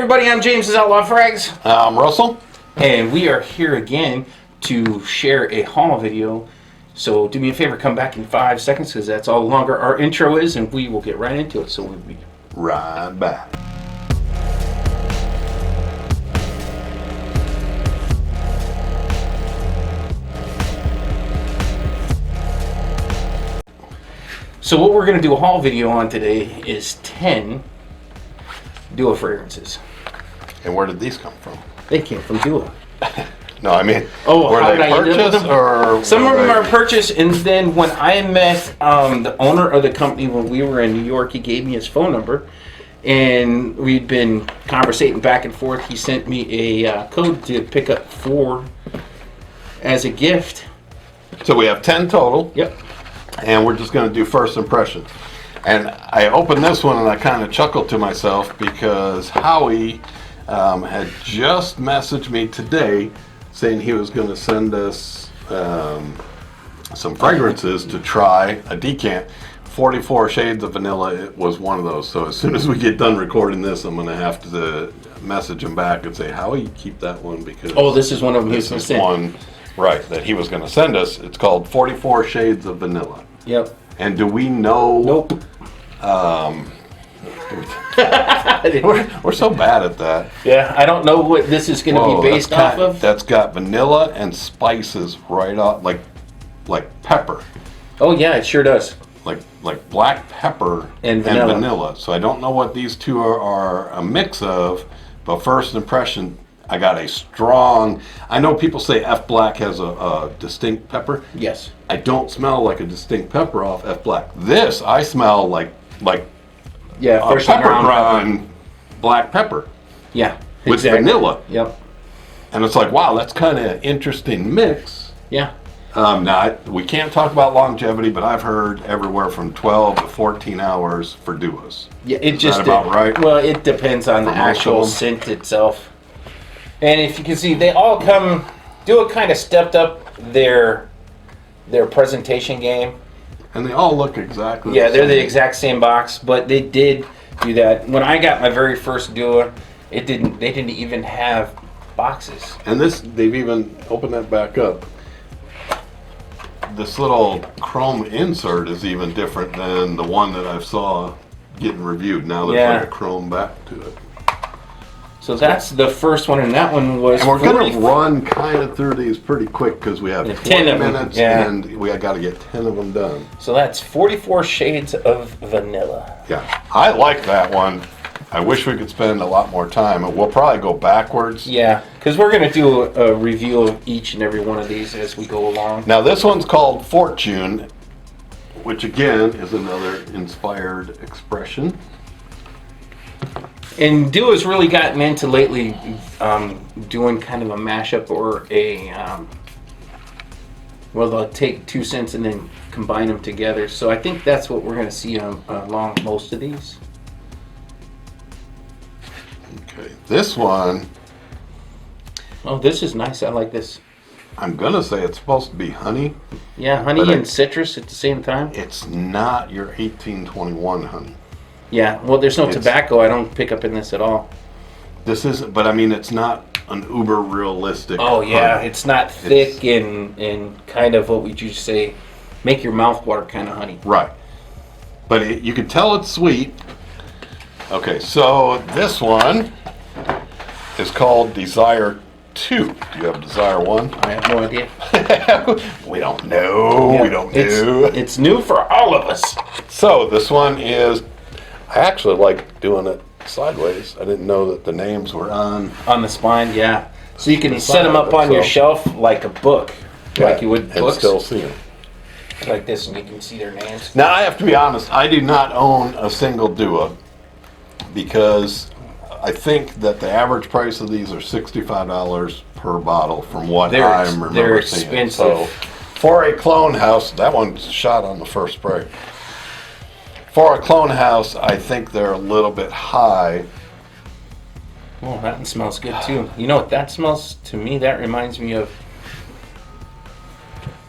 everybody, I'm James, this is Outlaw Frags. I'm Russell. And we are here again to share a haul video. So do me a favor, come back in 5 seconds because that's all longer our intro is, and we will get right into it. So we'll be right back. So what we're going to do a haul video on today is 10 Dua fragrances. And where did these come from? They came from Dua. No, I mean, were they I purchased or some of them are purchased, and then when I met the owner of the company when we were in New York, he gave me his phone number, and we'd been conversating back and forth. He sent me a code to pick up 4 as a gift. So we have 10 total. Yep. And we're just going to do first impressions. And I opened this one and I kind of chuckled to myself because Howie had just messaged me today saying he was going to send us some fragrances to try, a decant. 44 Shades of Vanilla, it was one of those. So as soon as we get done recording this, I'm going to have to message him back and say, Howie, keep that one because... Oh, this is one of them. This is one, right, that he was going to send us. It's called 44 Shades of Vanilla. Yep. And do we know... Nope. We're so bad at that. Yeah, I don't know what this is going to be based off of. That's got vanilla and spices right off, like pepper. Oh yeah, it sure does. Like black pepper and vanilla. So I don't know what these two are a mix of, but first impression, I got a strong... I know people say F Black has a distinct pepper. Yes. I don't smell like a distinct pepper off F Black. This, I smell like fresh pepper ground black pepper. Yeah, with exactly. vanilla. Yep. And it's like, wow, that's kind of interesting mix. Yeah. Now, we can't talk about longevity, but I've heard everywhere from 12 to 14 hours for Duas. Yeah, Is that about right? Well, it depends on the actual scent itself. And if you can see, they all come... Dua kind of stepped up their presentation game. And they all look exactly the same. They're the same. exact same box, but they did do that. When I got my very first Dua, they didn't even have boxes. And they've even opened that back up. This little chrome insert is even different than the one that I saw getting reviewed. Now there's like a chrome back to it. So that's the first one, and that one was... And we're going to run kind of through these pretty quick because we have 20 minutes and we got to get 10 of them done. So that's 44 Shades of Vanilla. Yeah, I like that one. I wish we could spend a lot more time. And we'll probably go backwards. Yeah, because we're going to do a review of each and every one of these as we go along. Now this one's called Fortune, which again is another inspired expression. And Dua's really gotten into lately doing kind of a mashup or a... well, they'll take 2 scents and then combine them together. So I think that's what we're going to see along most of these. Okay, this one... Oh, this is nice. I like this. I'm going to say it's supposed to be honey. Yeah, honey and citrus at the same time. It's not your 1821 honey. Yeah, well, there's no tobacco. I don't pick up in this at all. This isn't, but I mean, it's not an uber realistic. Oh, yeah, honey. it's not thick and kind of what would you say, make your mouth water kind of honey. Right. But you can tell it's sweet. Okay, so this one is called Desire 2. Do you have Desire 1? I have no idea. We don't know. Yeah, we don't know. It's new for all of us. So this one is... I actually like doing it sideways. I didn't know that the names were on the spine. Yeah, so you can set them up on your shelf like a book, like you would books. And still see them like this, and you can see their names. Now I have to be honest. I do not own a single Dua because I think that the average price of these are $65 per bottle, from what I remember they're seeing. expensive. So for a clone house, that one's shot on the first spray. For a clone house, I think they're a little bit high. Oh, that one smells good too. You know what that smells to me? That reminds me of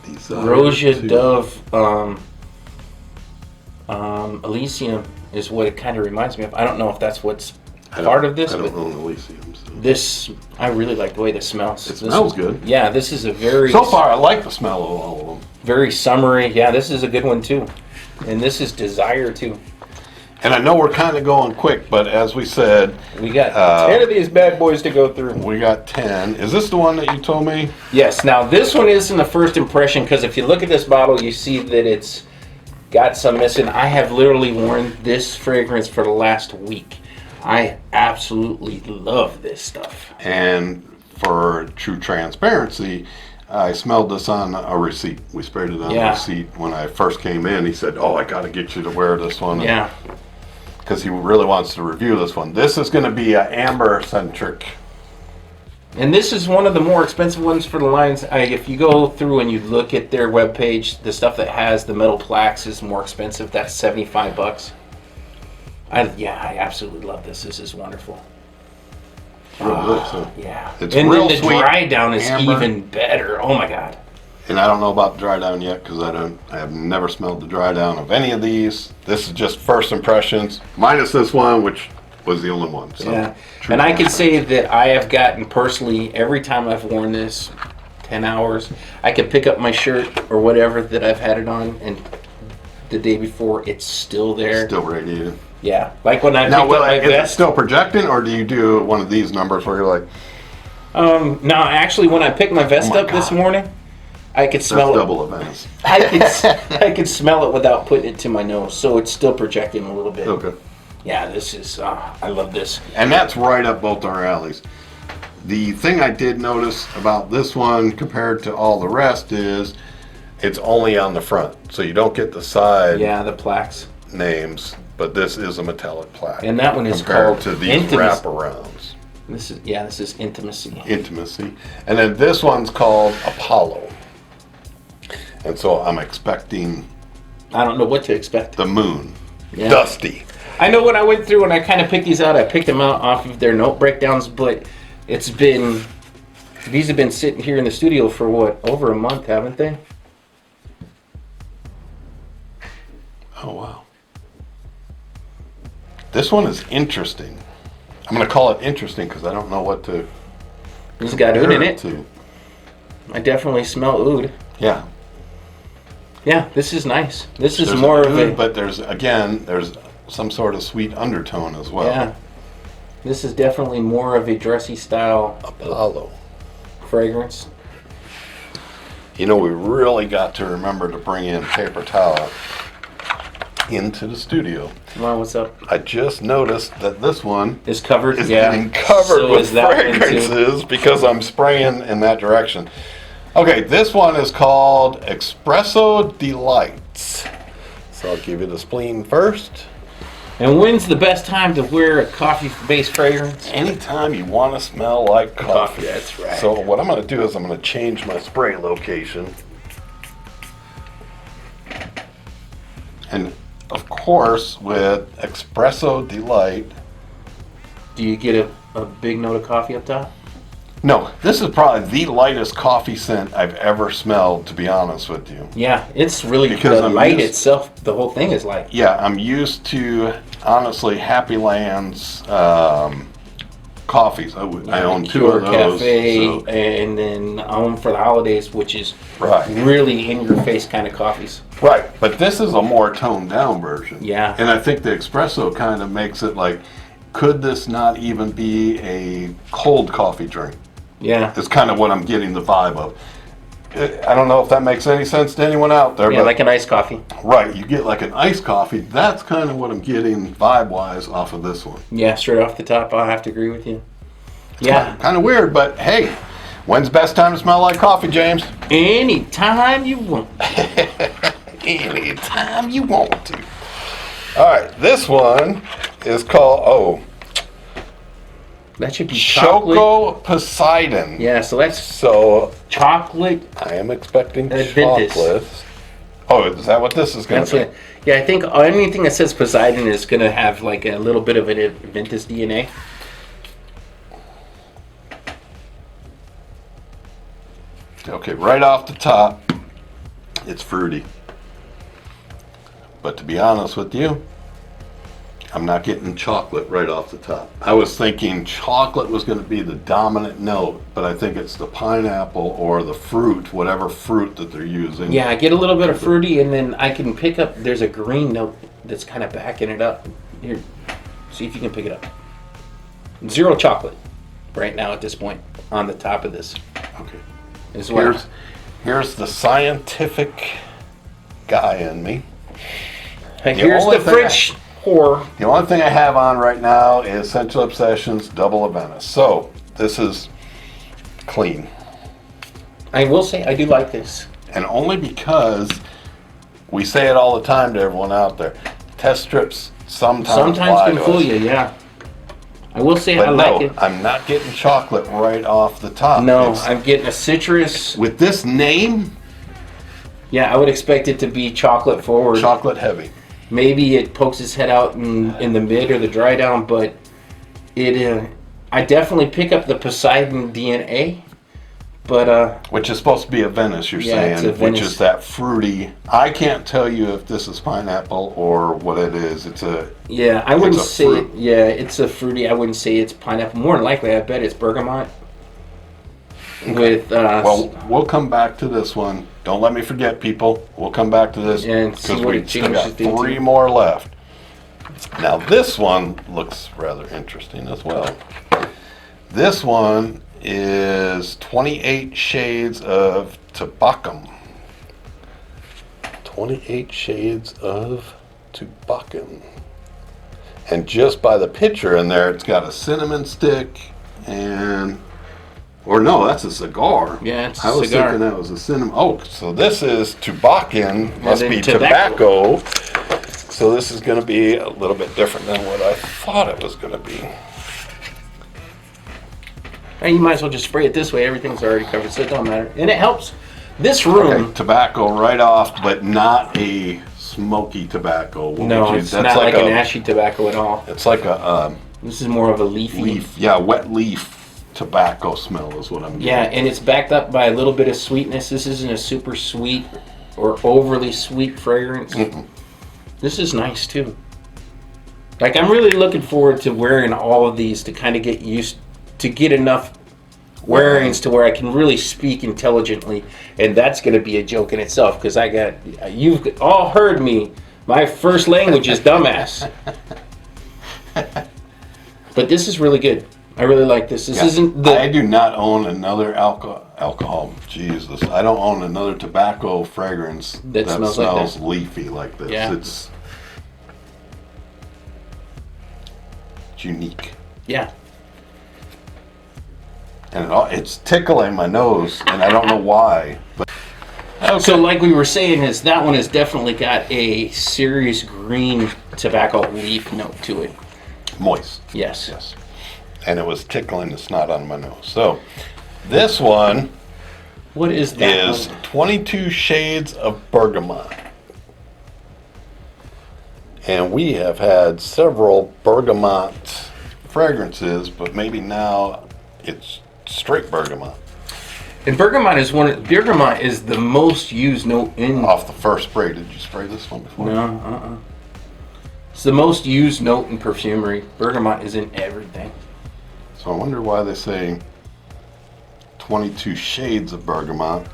Rosia Dove Elysium is what it kind of reminds me of. I don't know if that's what's part of this. I don't But own Elysium. So. this, I really like the way this smells. It smells good. Yeah, this is a very... So far, I like the smell of all of them. Very summery. Yeah, this is a good one too. And this is Desire too. And I know we're kind of going quick, but as we said... We got 10 of these bad boys to go through. We got 10. Is this the one that you told me? Yes. Now, this one isn't the first impression, because if you look at this bottle, you see that it's got some missing. I have literally worn this fragrance for the last week. I absolutely love this stuff. And for true transparency, I smelled this on a receipt. We sprayed it on a receipt when I first came in. He said, "Oh, I got to get you to wear this one." Yeah. Because he really wants to review this one. This is going to be an amber-centric. And this is one of the more expensive ones for the lines. If you go through and you look at their webpage, the stuff that has the metal plaques is more expensive. That's $75. I absolutely love this. This is wonderful. Yeah. It's and real then the sweet, dry down is amber. even better. Oh my God. And I don't know about the dry down yet because I have never smelled the dry down of any of these. This is just first impressions, minus this one, which was the only one. So yeah. And I can say that I have gotten personally, every time I've worn this, 10 hours, I can pick up my shirt or whatever that I've had it on, and the day before, it's still there. Still radiated. Yeah. Like when I picked Now, up my is vest. it still projecting, or do you do one of these numbers where you're like... No, actually, when I picked my vest up this morning, I could smell That's it. double events. I could smell it without putting it to my nose, so it's still projecting a little bit. Okay. Yeah, this is, I love this. And that's right up both our alleys. The thing I did notice about this one compared to all the rest is it's only on the front. So you don't get the side Yeah, the plaques. names, but this is a metallic plaque. And that one is compared called to these Intimacy. wraparounds. This is Intimacy. Intimacy. And then this one's called Apollo. And so I'm expecting I don't know what to expect. the moon. Yeah. Dusty. I know when I went through and I kind of picked these out, I picked them out off of their note breakdowns, but these have been sitting here in the studio for what, over a month, haven't they? Oh, wow. This one is interesting. I'm going to call it interesting because I don't know what to It's got oud in it. to. I definitely smell oud. Yeah. Yeah, this is nice. This is There's more an of a... oud, but there's some sort of sweet undertone as well. Yeah. This is definitely more of a dressy style Apollo. fragrance. You know, we really got to remember to bring in paper towel into the studio. Come on, what's up? I just noticed that this one Is covered? is Yeah. getting covered So with is that one, too. fragrances because I'm spraying in that direction. Okay, this one is called Expresso Delight. So I'll give you the spleen first. And when's the best time to wear a coffee-based fragrance? Anytime you want to smell like coffee. That's right. So what I'm going to do is I'm going to change my spray location. And of course, with Expresso Delight, Do you get a big note of coffee up top? no, this is probably the lightest coffee scent I've ever smelled, to be honest with you. Yeah, it's really, Because the I'm light used- itself, the whole thing is light. Yeah, I'm used to, honestly, Happy Land's coffees. I own two Pure of those. Cafe, so- and then Home for the Holidays, which is Right. really in-your-face kind of coffees. Right, but this is a more toned down version. Yeah. And I think the espresso kind of makes it like, could this not even be a cold coffee drink? Yeah. Is kind of what I'm getting the vibe of. I don't know if that makes any sense to anyone out there, Yeah, but like an iced coffee. right, you get like an iced coffee. That's kind of what I'm getting vibe-wise off of this one. Yeah, straight off the top, I'll have to agree with you. Yeah. Kind of weird, but hey, when's the best time to smell like coffee, James? Anytime you want. Anytime you want to. All right, this one is called, That should be chocolate. Choco Psydeon. Yeah, so that's So chocolate. I am expecting Adventus. chocolate. Oh, is that what this is going That's to be? it. Yeah, I think anything that says Poseidon is going to have like a little bit of an Adventus DNA. Okay, right off the top, it's fruity. But to be honest with you, I'm not getting chocolate right off the top. I was thinking chocolate was going to be the dominant note, but I think it's the pineapple or the fruit, whatever fruit that they're using. Yeah, I get a little bit of fruity, and then I can pick up, there's a green note that's kind of backing it up. Here, see if you can pick it up. Zero chocolate right now at this point on the top of this. Okay. As well. Here's the scientific guy in me. Here's the French pour. The only thing I have on right now is Sensual Obsessions Double Venice. So this is clean. I will say I do like this. And only because we say it all the time to everyone out there. Test strips sometimes Can fool you, yeah. I will say but I no, like it. I'm not getting chocolate right off the top. No, I'm getting a citrus. With this name, yeah, I would expect it to be chocolate forward. chocolate heavy. Maybe it pokes its head out in the mid or the dry down, but I definitely pick up the Poseidon DNA. But which is supposed to be a Venice, you're Yeah, it's saying, a Venice. which is that fruity. I can't tell you if this is pineapple or what it is. It's a yeah, I wouldn't a say it. fruit. Yeah, it's a fruity. I wouldn't say it's pineapple. More than likely, I bet it's bergamot. With well, we'll come back to this one. Don't let me forget, people. We'll come back to this And see what we've it still got changes into. 3 more left. Now this one looks rather interesting as well. This one is 28 Shades of Tabcan. 28 Shades of Tabcan. And just by the picture in there, it's got a cinnamon stick and... Or no, that's a cigar. Yeah, it's a I was cigar. thinking that was a cinnamon. Oh, so this is Tabcan. Must then be tobacco. tobacco. So this is going to be a little bit different than what I thought it was going to be. And you might as well just spray it this way. Everything's already covered, so it don't matter. And it helps. This room. Okay, tobacco right off, but not a smoky tobacco. What No, would you- it's that's not like a, an ashy tobacco at all. It's like a This is more of a leafy. leaf, yeah, wet leaf tobacco smell is what I'm getting. Yeah, and it's backed up by a little bit of sweetness. This isn't a super sweet or overly sweet fragrance. This is nice too. Like, I'm really looking forward to wearing all of these to kind of get used to get enough wearings to where I can really speak intelligently, and that's going to be a joke in itself because you've all heard me. My first language is dumbass. But this is really good. I really like this. This isn't the... I do not own another alcohol. Jesus, I don't own another tobacco fragrance That smells like this. leafy like this. Yeah. It's unique, Yeah. and it's tickling my nose, and I don't know why. But So like we were saying, is that one has definitely got a serious green tobacco leaf note to it. moist, Yes. yes, and it was tickling the snot on my nose. So this one What is that is one? 22 Shades of Burgamot. And we have had several bergamot fragrances, but maybe now it's straight bergamot. And bergamot is the most used note in... Off the first spray. Did you spray this one before? No, It's the most used note in perfumery. Bergamot is in everything. So I wonder why they say 22 Shades of Bergamot.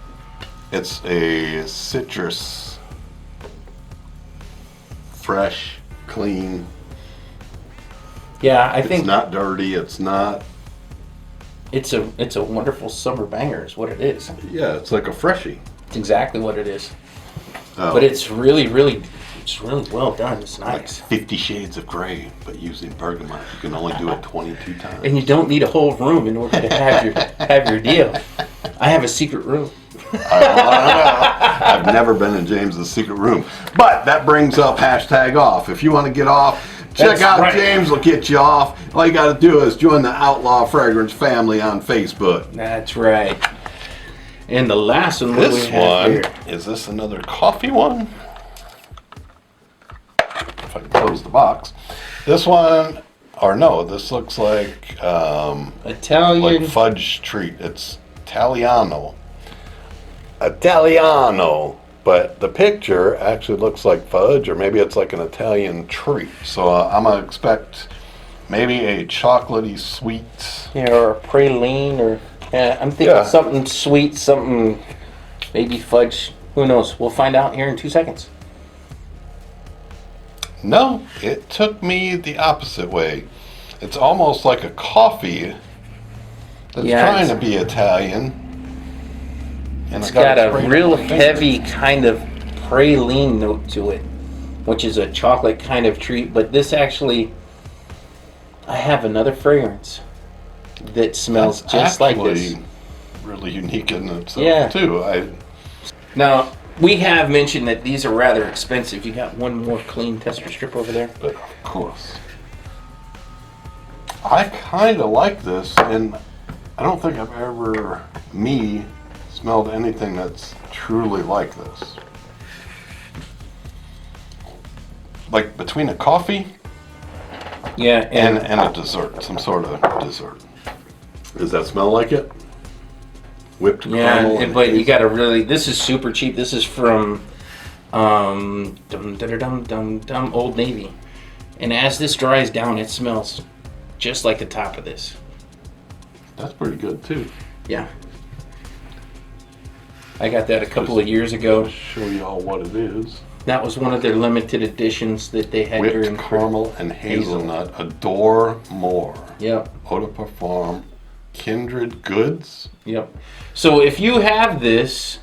It's a citrus, fresh, clean. Yeah, I think It's not dirty. It's not. it's a wonderful summer banger is what it is. Yeah, it's like a freshie. It's exactly what it is. Oh, But it's really well done. It's like nice. 50 Shades of Gray, but using bergamot. You can only do it 22 times. And you don't need a whole room in order to have your deal. I have a secret room. I've never been in James's secret room. But that brings up #off. If you want to get off, check That's out right. James will get you off. All you got to do is join the Outlaw Fragrance family on Facebook. That's right. And the last one, what do we This have one, here? is this another coffee one? If I can close the box. This one, or no, this looks like Italian. fudge treat. It's Italiano. Italiano but the picture actually looks like fudge, or maybe it's like an Italian treat. So I'm gonna expect maybe a chocolatey sweet. Yeah, or a praline, or I'm thinking something sweet, something maybe fudge. Who knows? We'll find out here in 2 seconds. No, it took me the opposite way. It's almost like a coffee that's trying to be Italian. And it's got a real heavy kind of praline note to it, which is a chocolate kind of treat. But this actually, I have another fragrance that smells just like this. Really unique in itself too. Now, we have mentioned that these are rather expensive. You got one more clean tester strip over there? But of course. I kind of like this, and I don't think I've ever, smelled anything that's truly like this. Like between a coffee and a dessert, some sort of dessert. Does that smell like it? Whipped caramel. Yeah, but you gotta really, this is super cheap. This is from Old Navy. And as this dries down, it smells just like the top of this. That's pretty good too. Yeah. I got that a couple of years ago. I'll show you all what it is. That was one of their limited editions that they had during Whipped caramel and hazelnut. Adore more. Yep. Eau de Parfum. Kindred Goods. Yep. So if you have this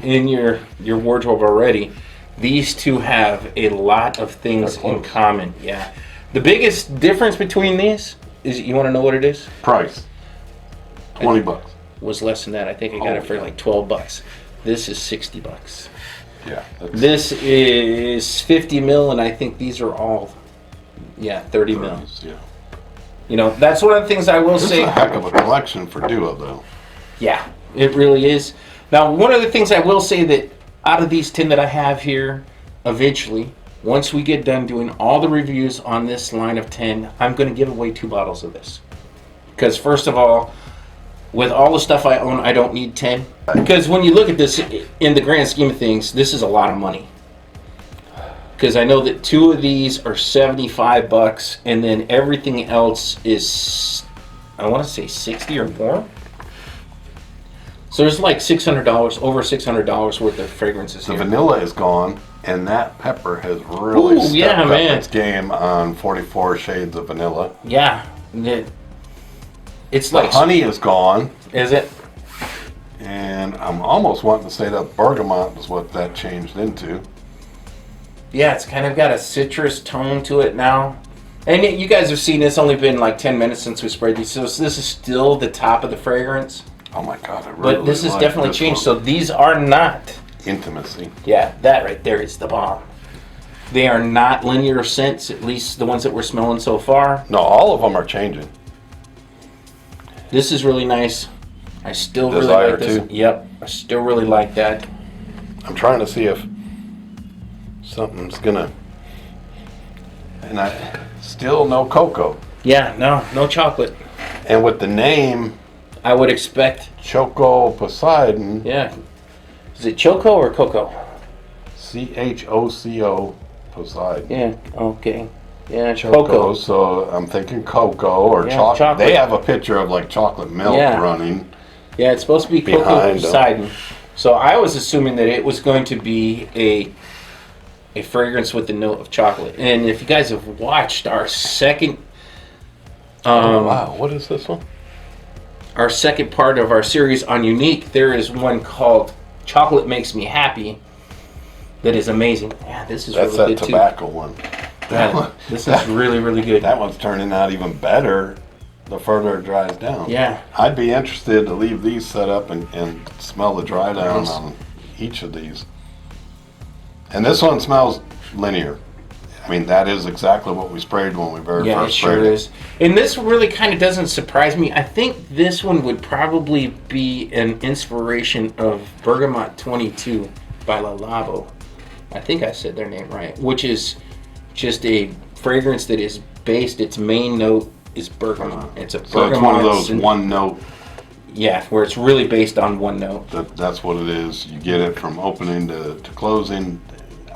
in your wardrobe already, these two have a lot of things in common. Yeah. The biggest difference between these is, you want to know what it is? Price. $20. Was less than that. I think I got it for like $12. This is $60. Yeah. This is 50 mil, and I think these are all 30 mil. Yeah. You know, that's one of the things I will say. It's a heck of a collection for Dua, though. Yeah, it really is. Now, one of the things I will say that out of these 10 that I have here, eventually, once we get done doing all the reviews on this line of 10, I'm going to give away 2 bottles of this. Because first of all, with all the stuff I own, I don't need 10. Because when you look at this, in the grand scheme of things, this is a lot of money. Because I know that 2 of these are $75, and then everything else is, I want to say 60 or more. So there's like $600, over $600 worth of fragrances here. The vanilla is gone, and that pepper has really stepped up its game on 44 Shades of Vanilla. Yeah. It's like... The honey is gone. Is it? And I'm almost wanting to say that Bergamot is what that changed into. Yeah, it's kind of got a citrus tone to it now. And you guys have seen it's only been like 10 minutes since we sprayed these, so this is still the top of the fragrance. Oh my God, I really But this has like definitely this changed, one. so these are not... Intimacy. Yeah, that right there is the bomb. They are not linear scents, at least the ones that we're smelling so far. No, all of them are changing. This is really nice. I still really Desire like this. too? Yep, I still really like that. I'm trying to see if something's gonna... And I still no cocoa. Yeah, no chocolate. And with the name... I would expect... Choco Poseidon. Yeah. Is it Choco or Coco? CHOCO Poseidon. Yeah, okay. Yeah, Choco, Coco. so I'm thinking cocoa or chocolate. chocolate. They have a picture of like chocolate milk running. Yeah, it's supposed to be Coco Behind Psydeon. So I was assuming that it was going to be a fragrance with the note of chocolate. And if you guys have watched our second... oh, wow, what is this one? Our second part of our series on Unique, there is one called Chocolate Makes Me Happy that is amazing. Yeah, this is That's really that good tobacco one. Yeah, this is really, really good. That one's turning out even better the further it dries down. Yeah. I'd be interested to leave these set up and smell the dry down on each of these. And this one smells linear. I mean, that is exactly what we sprayed when we very first sprayed it. Yeah, it sure is. And this really kind of doesn't surprise me. I think this one would probably be an inspiration of Bergamot 22 by Le Labo. I think I said their name right. Which is just a fragrance that is based, its main note is bergamot. It's a bergamot. So it's one of those one note Yeah, where it's really based on one note. That's what it is. You get it from opening to closing.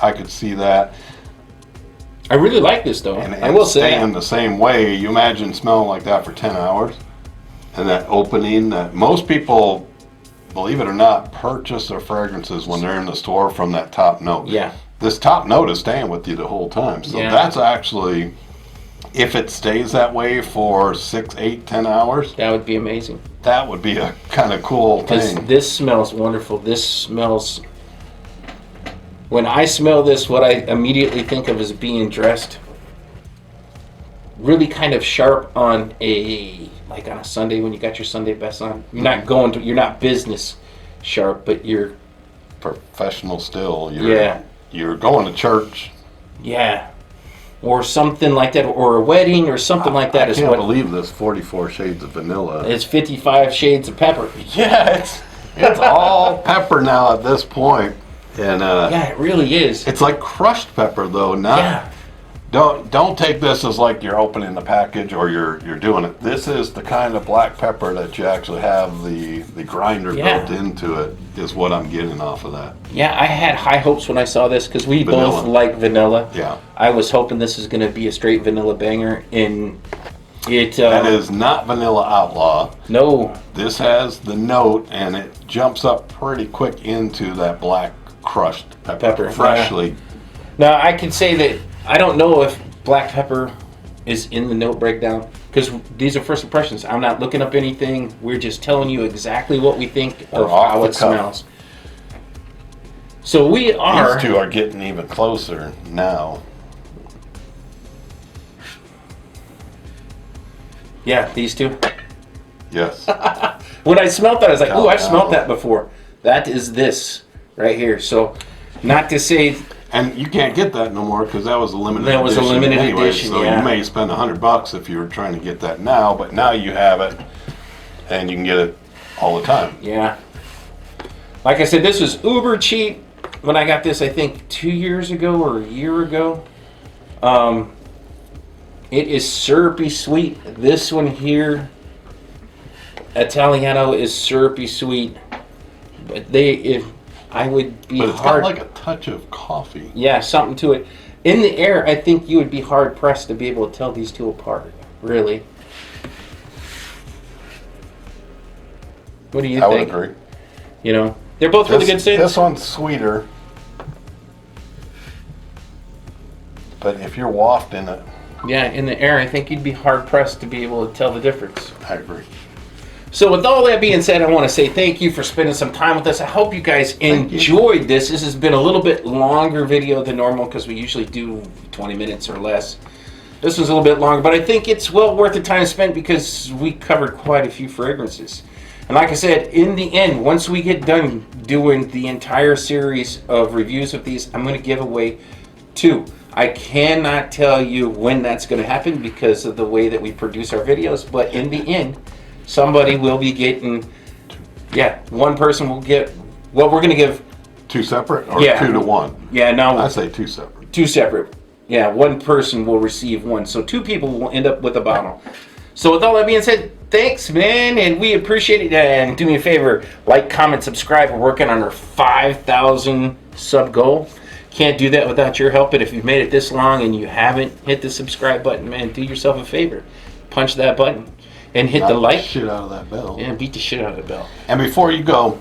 I could see that. I really like this though. And I will say staying the same way. You imagine smelling like that for 10 hours, and that opening. That most people, believe it or not, purchase their fragrances when they're in the store from that top note. Yeah. This top note is staying with you the whole time. So Yeah. that's actually, if it stays that way for 6, 8, 10 hours, that would be amazing. that would be a kind of cool Because thing. this smells wonderful. This smells. When I smell this, what I immediately think of is being dressed really kind of sharp on like on a Sunday when you got your Sunday best on. You're not business sharp, but you're Professional still. Yeah. You're going to church. Yeah. Or something like that, or a wedding, or something like that. I Is can't what believe this 44 shades of vanilla. it's 55 shades of pepper. Yeah, it's all pepper now at this point. And Yeah, it really is. it's like crushed pepper though, not Yeah. don't take this as like you're opening the package or you're doing it. This is the kind of black pepper that you actually have the grinder Yeah. built into it, is what I'm getting off of that. Yeah, I had high hopes when I saw this because we Vanilla. both like vanilla. Yeah. I was hoping this is going to be a straight vanilla banger, and it That is not Vanilla Outlaw. no. This has the note and it jumps up pretty quick into that black crushed pepper. Freshly. Now I can say that I don't know if black pepper is in the note breakdown because these are first impressions. I'm not looking up anything. We're just telling you exactly what we think We're of off how the it cuff. smells. So we are. These two are getting even closer now. Yeah, these two. Yes. When I smelled that, I was like, "Ooh, I've Wow. smelled that before." That is this right here. So, not to say. And you can't get that no more because that was a limited edition. That was a limited anyway, edition, so yeah. you may spend $100 if you were trying to get that now, but now you have it and you can get it all the time. Yeah. Like I said, this was uber cheap when I got this, I think 2 years ago or a year ago. It is syrupy sweet. This one here, Italiano, is syrupy sweet. But I would be But it's hard. got like a touch of coffee. Yeah, something to it. In the air, I think you would be hard pressed to be able to tell these two apart. Really. What do you I would think? agree. You know, they're both really good scents. This one's sweeter. But if you're wafting it, Yeah, in the air, I think you'd be hard pressed to be able to tell the difference. I agree. So with all that being said, I want to say thank you for spending some time with us. I hope you guys enjoyed this. This has been a little bit longer video than normal because we usually do 20 minutes or less. This was a little bit longer, but I think it's well worth the time spent because we covered quite a few fragrances. And like I said, in the end, once we get done doing the entire series of reviews of these, I'm going to give away 2. I cannot tell you when that's going to happen because of the way that we produce our videos, but in the end, somebody will be getting, one person will get, well, we're going to give 2 separate or Yeah. 2 to 1? Yeah, no. I say 2 separate. 2 separate. Yeah, one person will receive 1. So 2 people will end up with a bottle. So with all that being said, thanks, man, and we appreciate it. And do me a favor, like, comment, subscribe. We're working on our 5,000 sub goal. Can't do that without your help, but if you've made it this long and you haven't hit the subscribe button, man, do yourself a favor. Punch that button and hit the Knock like. shit out of that bell. Yeah, beat the shit out of the bell. And before you go,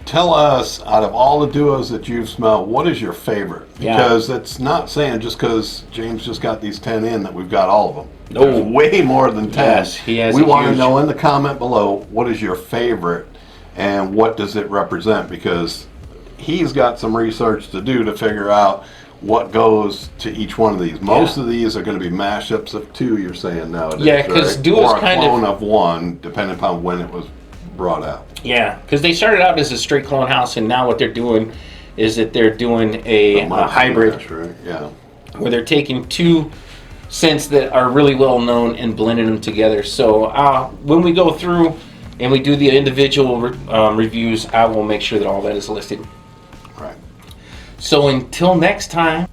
tell us, out of all the duos that you've smelled, what is your favorite? Yeah. Because it's not saying just because James just got these 10 in that we've got all of them. No. There's way more than 10. Yes, he has We a want to huge- know in the comment below, what is your favorite and what does it represent? Because he's got some research to do to figure out what goes to each one of these. Most of these are going to be mashups of 2, you're saying nowadays. Yeah, 'cause right? duos or a kind of- clone of 1, depending upon when it was brought out. Yeah, because they started out as a straight clone house, and now what they're doing is that they're doing a hybrid Mash, right? Yeah. where they're taking 2 scents that are really well known and blending them together. So when we go through and we do the individual reviews, I will make sure that all that is listed. Right. So until next time.